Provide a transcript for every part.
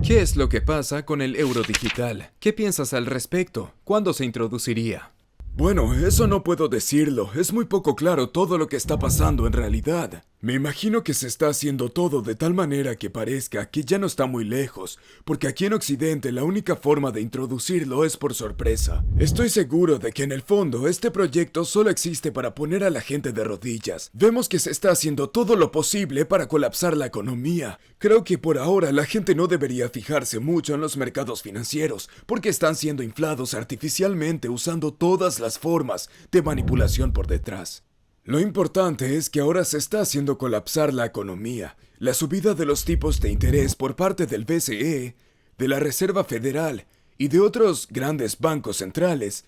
¿Qué es lo que pasa con el euro digital? ¿Qué piensas al respecto? ¿Cuándo se introduciría? Bueno, eso no puedo decirlo. Es muy poco claro todo lo que está pasando en realidad. Me imagino que se está haciendo todo de tal manera que parezca que ya no está muy lejos, porque aquí en Occidente la única forma de introducirlo es por sorpresa. Estoy seguro de que en el fondo este proyecto solo existe para poner a la gente de rodillas. Vemos que se está haciendo todo lo posible para colapsar la economía. Creo que por ahora la gente no debería fijarse mucho en los mercados financieros, porque están siendo inflados artificialmente usando todas las formas de manipulación por detrás. Lo importante es que ahora se está haciendo colapsar la economía. La subida de los tipos de interés por parte del BCE, de la Reserva Federal y de otros grandes bancos centrales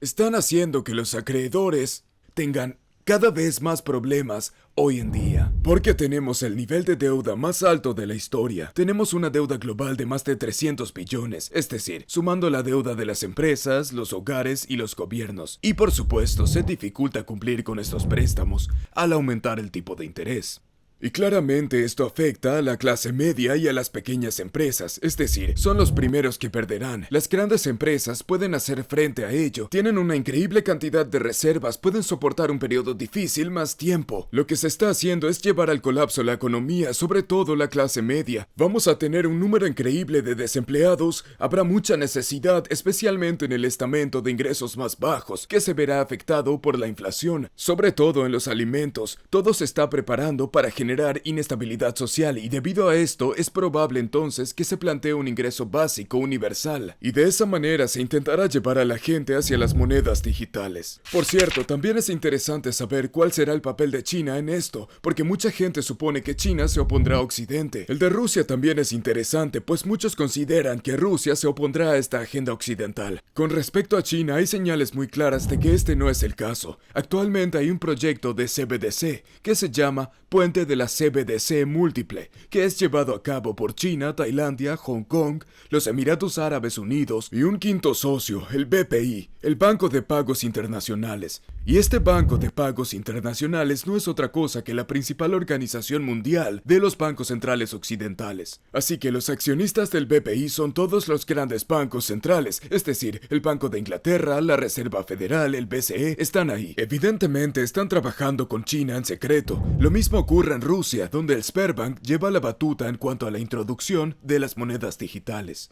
están haciendo que los acreedores tengan cada vez más problemas hoy en día. Porque tenemos el nivel de deuda más alto de la historia. Tenemos una deuda global de más de 300 billones, es decir, sumando la deuda de las empresas, los hogares y los gobiernos. Y por supuesto, se dificulta cumplir con estos préstamos al aumentar el tipo de interés. Y claramente esto afecta a la clase media y a las pequeñas empresas, es decir, son los primeros que perderán. Las grandes empresas pueden hacer frente a ello, tienen una increíble cantidad de reservas, pueden soportar un periodo difícil más tiempo. Lo que se está haciendo es llevar al colapso la economía, sobre todo la clase media. Vamos a tener un número increíble de desempleados, habrá mucha necesidad, especialmente en el estamento de ingresos más bajos, que se verá afectado por la inflación, sobre todo en los alimentos. Todo se está preparando para generar inestabilidad social y debido a esto es probable entonces que se plantee un ingreso básico universal y de esa manera se intentará llevar a la gente hacia las monedas digitales. Por cierto, también es interesante saber cuál será el papel de China en esto, porque mucha gente supone que China se opondrá a Occidente. El de Rusia también es interesante, pues muchos consideran que Rusia se opondrá a esta agenda occidental. Con respecto a China hay señales muy claras de que este no es el caso. Actualmente hay un proyecto de CBDC que se llama Puente de la CBDC múltiple, que es llevado a cabo por China, Tailandia, Hong Kong, los Emiratos Árabes Unidos y un quinto socio, el BPI, el Banco de Pagos Internacionales. Y este Banco de Pagos Internacionales no es otra cosa que la principal organización mundial de los bancos centrales occidentales. Así que los accionistas del BPI son todos los grandes bancos centrales, es decir, el Banco de Inglaterra, la Reserva Federal, el BCE, están ahí. Evidentemente están trabajando con China en secreto. Lo mismo ocurre en Rusia, donde el Sberbank lleva la batuta en cuanto a la introducción de las monedas digitales.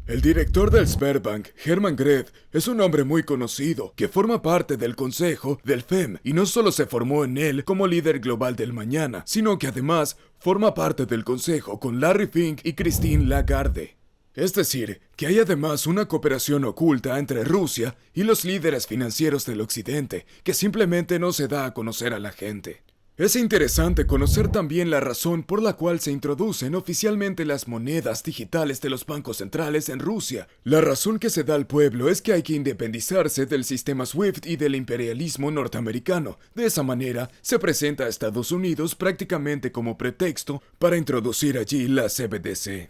El director del Sberbank, Hermann Gref, es un hombre muy conocido, que forma parte del consejo del FEM, y no solo se formó en él como líder global del mañana, sino que además forma parte del consejo con Larry Fink y Christine Lagarde. Es decir, que hay además una cooperación oculta entre Rusia y los líderes financieros del Occidente, que simplemente no se da a conocer a la gente. Es interesante conocer también la razón por la cual se introducen oficialmente las monedas digitales de los bancos centrales en Rusia. La razón que se da al pueblo es que hay que independizarse del sistema SWIFT y del imperialismo norteamericano. De esa manera, se presenta a Estados Unidos prácticamente como pretexto para introducir allí la CBDC.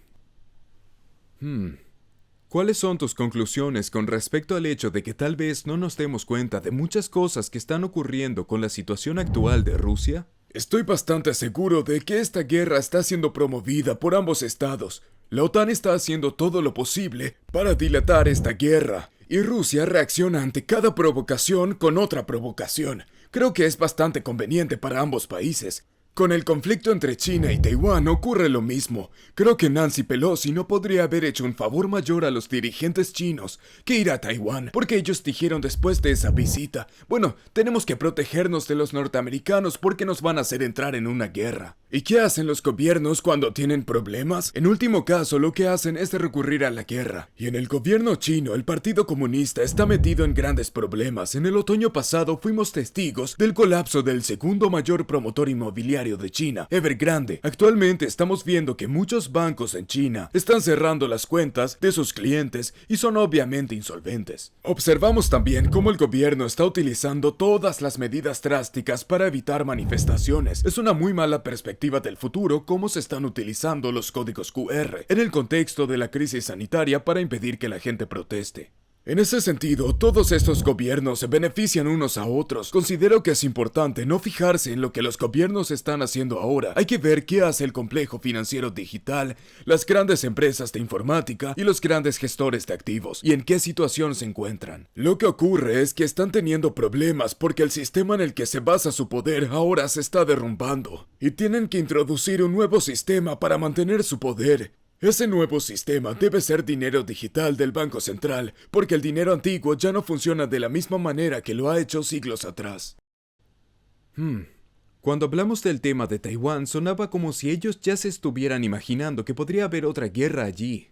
¿Cuáles son tus conclusiones con respecto al hecho de que tal vez no nos demos cuenta de muchas cosas que están ocurriendo con la situación actual de Rusia? Estoy bastante seguro de que esta guerra está siendo promovida por ambos estados. La OTAN está haciendo todo lo posible para dilatar esta guerra, y Rusia reacciona ante cada provocación con otra provocación. Creo que es bastante conveniente para ambos países. Con el conflicto entre China y Taiwán ocurre lo mismo. Creo que Nancy Pelosi no podría haber hecho un favor mayor a los dirigentes chinos que ir a Taiwán, porque ellos dijeron después de esa visita, bueno, tenemos que protegernos de los norteamericanos porque nos van a hacer entrar en una guerra. ¿Y qué hacen los gobiernos cuando tienen problemas? En último caso, lo que hacen es recurrir a la guerra. Y en el gobierno chino, el Partido Comunista está metido en grandes problemas. En el otoño pasado fuimos testigos del colapso del segundo mayor promotor inmobiliario de China, Evergrande. Actualmente estamos viendo que muchos bancos en China están cerrando las cuentas de sus clientes y son obviamente insolventes. Observamos también cómo el gobierno está utilizando todas las medidas drásticas para evitar manifestaciones. Es una muy mala perspectiva del futuro cómo se están utilizando los códigos QR en el contexto de la crisis sanitaria para impedir que la gente proteste. En ese sentido, todos estos gobiernos se benefician unos a otros. Considero que es importante no fijarse en lo que los gobiernos están haciendo ahora. Hay que ver qué hace el complejo financiero digital, las grandes empresas de informática y los grandes gestores de activos, y en qué situación se encuentran. Lo que ocurre es que están teniendo problemas porque el sistema en el que se basa su poder ahora se está derrumbando, y tienen que introducir un nuevo sistema para mantener su poder. Ese nuevo sistema debe ser dinero digital del Banco Central, porque el dinero antiguo ya no funciona de la misma manera que lo ha hecho siglos atrás. Cuando hablamos del tema de Taiwán, sonaba como si ellos ya se estuvieran imaginando que podría haber otra guerra allí.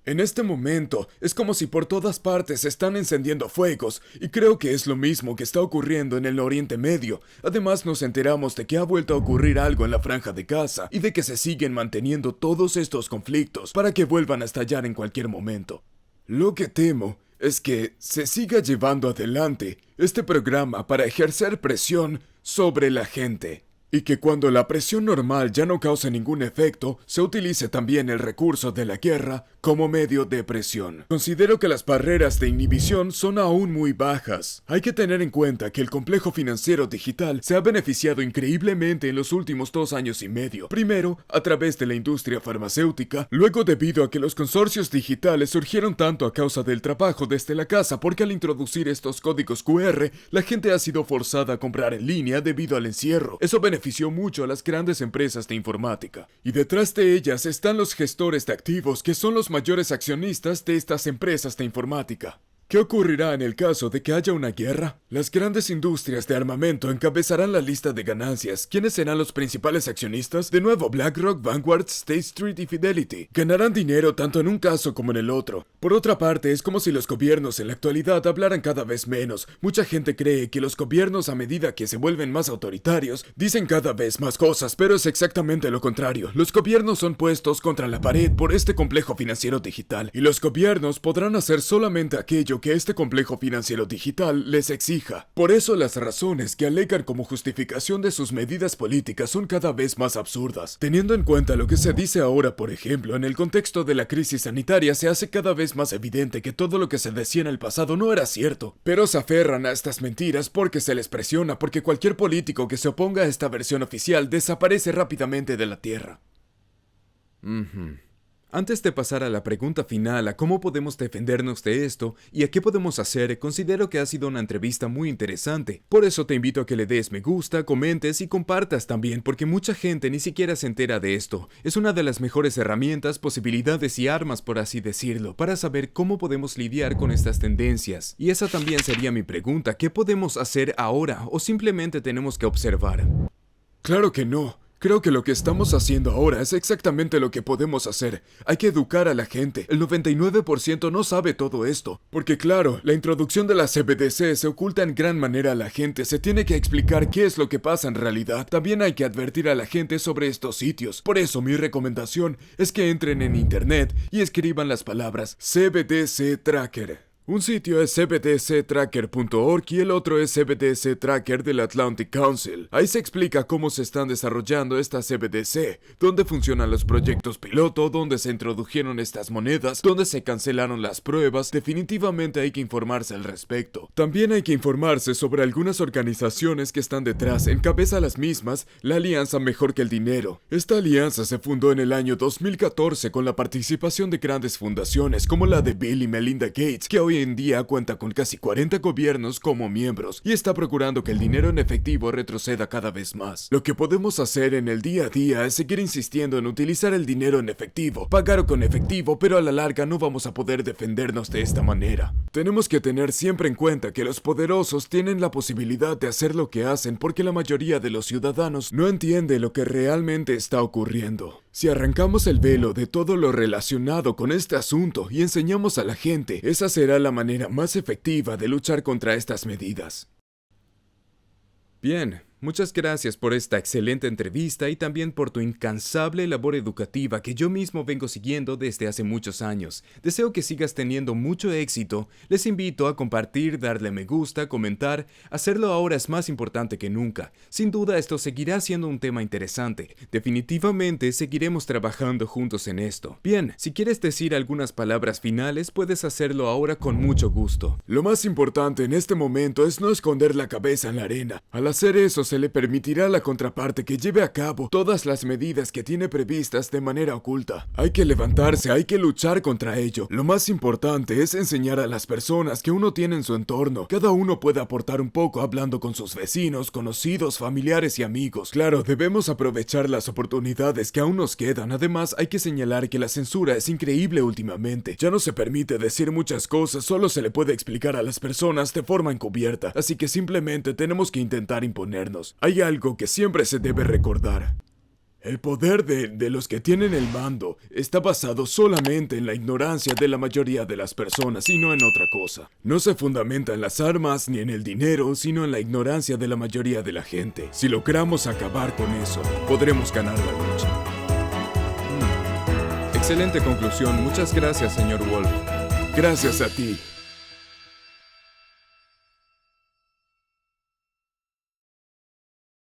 En este momento, es como si por todas partes se están encendiendo fuegos, y creo que es lo mismo que está ocurriendo en el Oriente Medio. Además, nos enteramos de que ha vuelto a ocurrir algo en la Franja de Gaza, y de que se siguen manteniendo todos estos conflictos para que vuelvan a estallar en cualquier momento. Lo que temo es que se siga llevando adelante este programa para ejercer presión sobre la gente. Y que cuando la presión normal ya no cause ningún efecto, se utilice también el recurso de la guerra como medio de presión. Considero que las barreras de inhibición son aún muy bajas. Hay que tener en cuenta que el complejo financiero digital se ha beneficiado increíblemente en los últimos 2 años y medio. Primero, a través de la industria farmacéutica, luego debido a que los consorcios digitales surgieron tanto a causa del trabajo desde la casa, porque al introducir estos códigos QR, la gente ha sido forzada a comprar en línea debido al encierro. Eso benefició mucho a las grandes empresas de informática. Y detrás de ellas están los gestores de activos, que son los mayores accionistas de estas empresas de informática. ¿Qué ocurrirá en el caso de que haya una guerra? Las grandes industrias de armamento encabezarán la lista de ganancias. ¿Quiénes serán los principales accionistas? De nuevo, BlackRock, Vanguard, State Street y Fidelity. Ganarán dinero tanto en un caso como en el otro. Por otra parte, es como si los gobiernos en la actualidad hablaran cada vez menos. Mucha gente cree que los gobiernos, a medida que se vuelven más autoritarios, dicen cada vez más cosas, pero es exactamente lo contrario. Los gobiernos son puestos contra la pared por este complejo financiero digital, y los gobiernos podrán hacer solamente aquello que este complejo financiero digital les exija. Por eso las razones que alegan como justificación de sus medidas políticas son cada vez más absurdas. Teniendo en cuenta lo que se dice ahora, por ejemplo, en el contexto de la crisis sanitaria, se hace cada vez más evidente que todo lo que se decía en el pasado no era cierto. Pero se aferran a estas mentiras porque se les presiona, porque cualquier político que se oponga a esta versión oficial desaparece rápidamente de la Tierra. Antes de pasar a la pregunta final, a cómo podemos defendernos de esto y a qué podemos hacer, considero que ha sido una entrevista muy interesante. Por eso te invito a que le des me gusta, comentes y compartas también, porque mucha gente ni siquiera se entera de esto. Es una de las mejores herramientas, posibilidades y armas, por así decirlo, para saber cómo podemos lidiar con estas tendencias. Y esa también sería mi pregunta: ¿qué podemos hacer ahora o simplemente tenemos que observar? Claro que no. Creo que lo que estamos haciendo ahora es exactamente lo que podemos hacer. Hay que educar a la gente. El 99% no sabe todo esto. Porque claro, la introducción de la CBDC se oculta en gran manera a la gente. Se tiene que explicar qué es lo que pasa en realidad. También hay que advertir a la gente sobre estos sitios. Por eso mi recomendación es que entren en internet y escriban las palabras CBDC Tracker. Un sitio es cbdctracker.org y el otro es CBDC Tracker del Atlantic Council. Ahí se explica cómo se están desarrollando estas CBDC, dónde funcionan los proyectos piloto, dónde se introdujeron estas monedas, dónde se cancelaron las pruebas. Definitivamente hay que informarse al respecto. También hay que informarse sobre algunas organizaciones que están detrás. Encabeza las mismas la Alianza Mejor que el Dinero. Esta alianza se fundó en el año 2014 con la participación de grandes fundaciones como la de Bill y Melinda Gates, que hoy en día cuenta con casi 40 gobiernos como miembros y está procurando que el dinero en efectivo retroceda cada vez más. Lo que podemos hacer en el día a día es seguir insistiendo en utilizar el dinero en efectivo, pagar con efectivo, pero a la larga no vamos a poder defendernos de esta manera. Tenemos que tener siempre en cuenta que los poderosos tienen la posibilidad de hacer lo que hacen porque la mayoría de los ciudadanos no entiende lo que realmente está ocurriendo. Si arrancamos el velo de todo lo relacionado con este asunto y enseñamos a la gente, esa será la manera más efectiva de luchar contra estas medidas. Bien, Muchas gracias por esta excelente entrevista y también por tu incansable labor educativa que yo mismo vengo siguiendo desde hace muchos años. Deseo que sigas teniendo mucho éxito. Les invito a compartir, darle me gusta, comentar. Hacerlo ahora es más importante que nunca. Sin duda esto seguirá siendo un tema interesante. Definitivamente seguiremos trabajando juntos en esto. Bien, si quieres decir algunas palabras finales, puedes hacerlo ahora con mucho gusto. Lo más importante en este momento es no esconder la cabeza en la arena. Al hacer eso, se le permitirá a la contraparte que lleve a cabo todas las medidas que tiene previstas de manera oculta. Hay que levantarse, hay que luchar contra ello. Lo más importante es enseñar a las personas que uno tiene en su entorno. Cada uno puede aportar un poco hablando con sus vecinos, conocidos, familiares y amigos. Claro, debemos aprovechar las oportunidades que aún nos quedan. Además, hay que señalar que la censura es increíble últimamente. Ya no se permite decir muchas cosas, solo se le puede explicar a las personas de forma encubierta. Así que simplemente tenemos que intentar imponernos. Hay algo que siempre se debe recordar. El poder de los que tienen el mando está basado solamente en la ignorancia de la mayoría de las personas y no en otra cosa. No se fundamenta en las armas ni en el dinero, sino en la ignorancia de la mayoría de la gente. Si logramos acabar con eso, podremos ganar la lucha. Excelente conclusión. Muchas gracias, señor Wolf. Gracias a ti.